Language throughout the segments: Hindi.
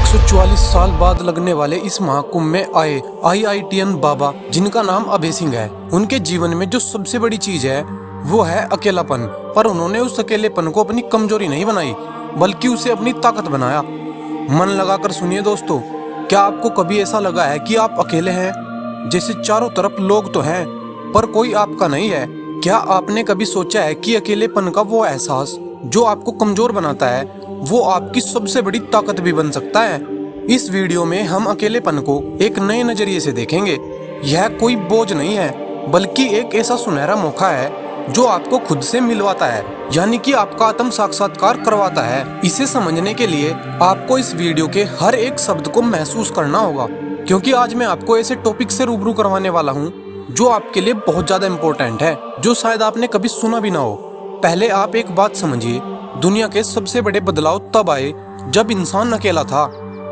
144 साल बाद लगने वाले इस महाकुंभ में आए IITN बाबा, जिनका नाम अभय सिंह है। उनके जीवन में जो सबसे बड़ी चीज है वो है अकेलापन। पर उन्होंने उस अकेलेपन को अपनी कमजोरी नहीं बनाई, बल्कि उसे अपनी ताकत बनाया। मन लगाकर सुनिए दोस्तों, क्या आपको कभी ऐसा लगा है कि आप अकेले हैं? जैसे चारों तरफ लोग तो हैं पर कोई आपका नहीं है। क्या आपने कभी सोचा है कि अकेलेपन का वो एहसास जो आपको कमजोर बनाता है वो आपकी सबसे बड़ी ताकत भी बन सकता है? इस वीडियो में हम अकेलेपन को एक नए नजरिए से देखेंगे। यह कोई बोझ नहीं है, बल्कि एक ऐसा सुनहरा मौका है जो आपको खुद से मिलवाता है, यानी कि आपका आत्म साक्षात्कार करवाता है। इसे समझने के लिए आपको इस वीडियो के हर एक शब्द को महसूस करना होगा, क्योंकि आज मैं आपको ऐसे टॉपिक से रूबरू करवाने वाला हूँ जो आपके लिए बहुत ज्यादा इम्पोर्टेंट है, जो शायद आपने कभी सुना भी ना हो। पहले आप एक बात समझिए, दुनिया के सबसे बड़े बदलाव तब आए जब इंसान अकेला था।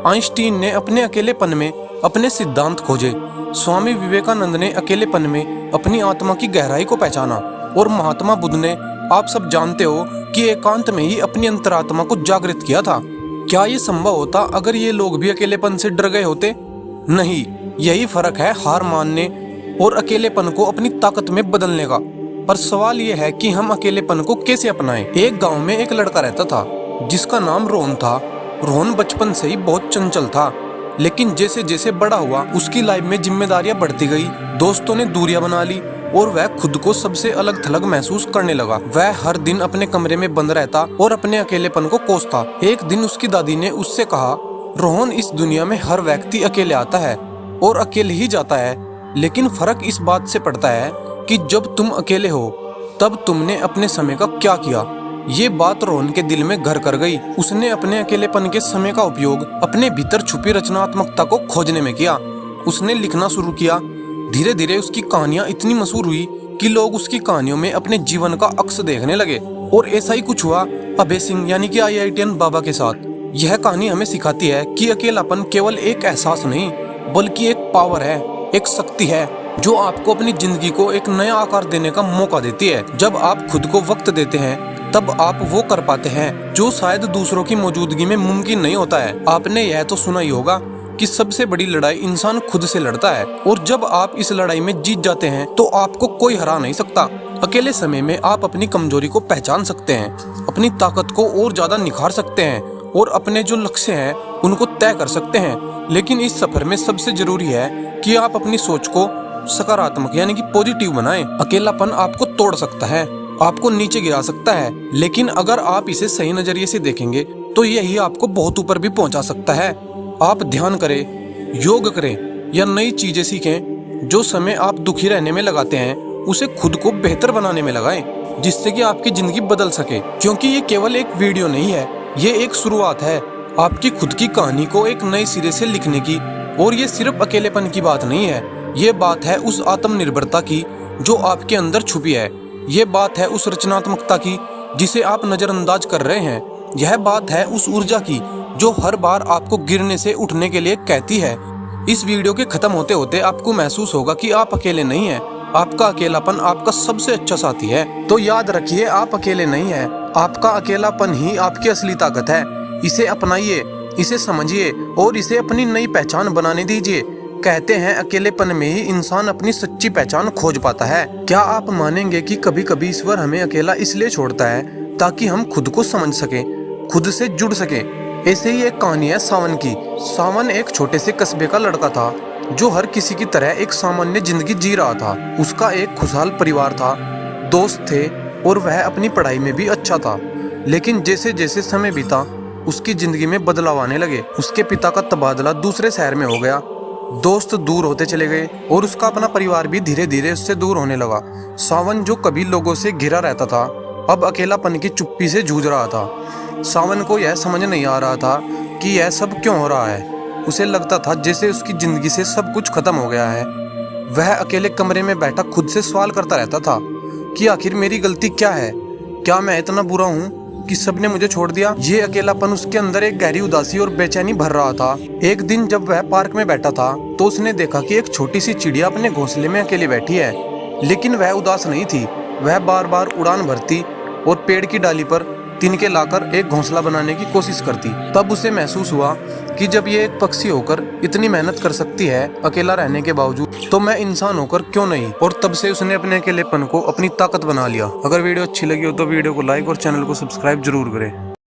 आइंस्टीन ने अपने अकेलेपन में अपने सिद्धांत खोजे, स्वामी विवेकानंद ने अकेलेपन में अपनी आत्मा की गहराई को पहचाना, और महात्मा बुद्ध ने, आप सब जानते हो, कि एकांत में ही अपनी अंतरात्मा को जागृत किया था। क्या ये संभव होता अगर ये लोग भी अकेलेपन से डर गए होते? नहीं, यही फर्क है हार मानने और अकेलेपन को अपनी ताकत में बदलने का। पर सवाल यह है कि हम अकेलेपन को कैसे अपनाएं? एक गांव में एक लड़का रहता था जिसका नाम रोहन था। रोहन बचपन से ही बहुत चंचल था, लेकिन जैसे जैसे बड़ा हुआ उसकी लाइफ में जिम्मेदारियां बढ़ती गई, दोस्तों ने दूरियां बना ली और वह खुद को सबसे अलग थलग महसूस करने लगा। वह हर दिन अपने कमरे में बंद रहता और अपने अकेलेपन को कोसता। एक दिन उसकी दादी ने उससे कहा, रोहन, इस दुनिया में हर व्यक्ति अकेले आता है और अकेले ही जाता है, लेकिन फर्क इस बात से पड़ता है कि जब तुम अकेले हो तब तुमने अपने समय का क्या किया। ये बात रोहन के दिल में घर कर गई। उसने अपने अकेलेपन के समय का उपयोग अपने भीतर छुपी रचनात्मकता को खोजने में किया। उसने लिखना शुरू किया। धीरे धीरे उसकी कहानियां इतनी मशहूर हुई कि लोग उसकी कहानियों में अपने जीवन का अक्स देखने लगे। और ऐसा ही कुछ हुआ अभय सिंह यानी कि IITN बाबा के साथ। यह कहानी हमें सिखाती है कि अकेलापन केवल एक एहसास नहीं, बल्कि एक पावर है, एक शक्ति है जो आपको अपनी जिंदगी को एक नया आकार देने का मौका देती है। जब आप खुद को वक्त देते हैं तब आप वो कर पाते हैं जो शायद दूसरों की मौजूदगी में मुमकिन नहीं होता है। आपने यह तो सुना ही होगा कि सबसे बड़ी लड़ाई इंसान खुद से लड़ता है, और जब आप इस लड़ाई में जीत जाते हैं तो आपको कोई हरा नहीं सकता। अकेले समय में आप अपनी कमजोरी को पहचान सकते हैं, अपनी ताकत को और ज्यादा निखार सकते हैं और अपने जो लक्ष्य हैं उनको तय कर सकते हैं। लेकिन इस सफर में सबसे जरूरी है कि आप अपनी सोच को सकारात्मक यानी कि पॉजिटिव बनाएं। अकेलापन आपको तोड़ सकता है, आपको नीचे गिरा सकता है, लेकिन अगर आप इसे सही नजरिए से देखेंगे तो यही आपको बहुत ऊपर भी पहुंचा सकता है। आप ध्यान करें, योग करें या नई चीजें सीखें। जो समय आप दुखी रहने में लगाते हैं उसे खुद को बेहतर बनाने में लगाएं, जिससे कि आपकी जिंदगी बदल सके। क्योंकि ये केवल एक वीडियो नहीं है, ये एक शुरुआत है आपकी खुद की कहानी को एक नए सिरे से लिखने की। और ये सिर्फ अकेलेपन की बात नहीं है, ये बात है उस आत्मनिर्भरता की जो आपके अंदर छुपी है। ये बात है उस रचनात्मकता की जिसे आप नजरअंदाज कर रहे हैं। यह बात है उस ऊर्जा की जो हर बार आपको गिरने से उठने के लिए कहती है। इस वीडियो के खत्म होते होते आपको महसूस होगा कि आप अकेले नहीं हैं। आपका अकेलापन आपका सबसे अच्छा साथी है। तो याद रखिए, आप अकेले नहीं हैं। आपका अकेलापन ही आपकी असली ताकत है। इसे अपनाइए, इसे समझिए और इसे अपनी नई पहचान बनाने दीजिए। कहते हैं अकेलेपन में ही इंसान अपनी सच्ची पहचान खोज पाता है। क्या आप मानेंगे कि कभी कभी ईश्वर हमें अकेला इसलिए छोड़ता है ताकि हम खुद को समझ सकें, खुद से जुड़ सकें। ऐसे ही एक कहानी है सावन की। सावन एक छोटे से कस्बे का लड़का था जो हर किसी की तरह एक सामान्य जिंदगी जी रहा था। उसका एक खुशहाल परिवार था, दोस्त थे और वह अपनी पढ़ाई में भी अच्छा था। लेकिन जैसे जैसे समय बीता उसकी जिंदगी में बदलाव आने लगे। उसके पिता का तबादला दूसरे शहर में हो गया, दोस्त दूर होते चले गए और उसका अपना परिवार भी धीरे धीरे उससे दूर होने लगा। सावन जो कभी लोगों से घिरा रहता था, अब अकेलापन की चुप्पी से जूझ रहा था। सावन को यह समझ नहीं आ रहा था कि यह सब क्यों हो रहा है। उसे लगता था जैसे उसकी जिंदगी से सब कुछ खत्म हो गया है। वह अकेले कमरे में बैठा खुद से सवाल करता रहता था कि आखिर मेरी गलती क्या है? क्या मैं इतना बुरा हूँ कि सबने मुझे छोड़ दिया? ये अकेलापन उसके अंदर एक गहरी उदासी और बेचैनी भर रहा था। एक दिन जब वह पार्क में बैठा था तो उसने देखा कि एक छोटी सी चिड़िया अपने घोंसले में अकेली बैठी है, लेकिन वह उदास नहीं थी। वह बार बार उड़ान भरती और पेड़ की डाली पर तिनके लाकर एक घोंसला बनाने की कोशिश करती। तब उसे महसूस हुआ कि जब ये एक पक्षी होकर इतनी मेहनत कर सकती है अकेला रहने के बावजूद, तो मैं इंसान होकर क्यों नहीं। और तब से उसने अपने अकेलेपन को अपनी ताकत बना लिया। अगर वीडियो अच्छी लगी हो तो वीडियो को लाइक और चैनल को सब्सक्राइब जरूर करें।